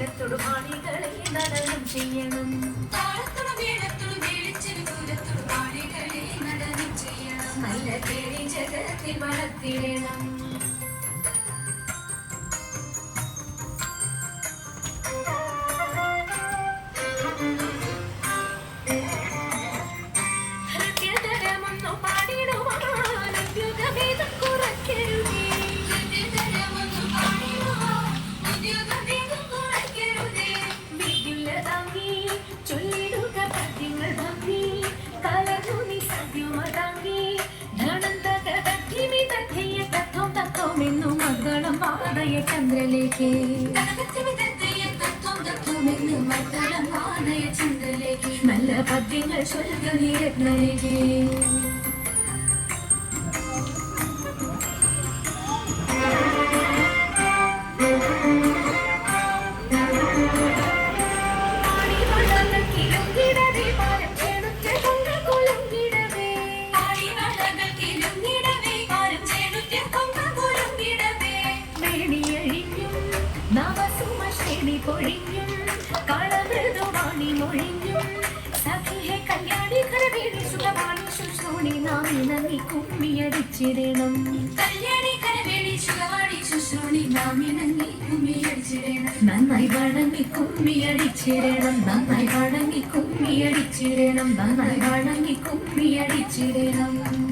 മേളത്തോട് മാണികളെ നടനം ചെയ്യണം നല്ല കേറി ജഗത്തിൽ വളർത്തിടണം ചന്ദ്രലേക്ക് നല്ല പദ്യങ്ങൾ സ്വർഗനിരത്നലേക്ക് പൊഴിഞ്ഞും കളമൃദുവാണി മൊഴിഞ്ഞും സഖിയെ കല്യാണി കരവേണി സുഖവാണി ശുശ്രൂണി നാം ഇണങ്ങി കുമ്മിയടിച്ചിടണം കല്യാണി കരവേണി സുഖവാണി ശുശ്രൂണി നാം ഇണങ്ങി കുമ്മിയടിച്ചിടണം നന്നായി വണങ്ങി കുമ്മിയടിച്ചിടണം നന്നായി വണങ്ങി കുമ്മിയടിച്ചിടണം നന്നായി വണങ്ങി കുമ്മിയടിച്ചിടണം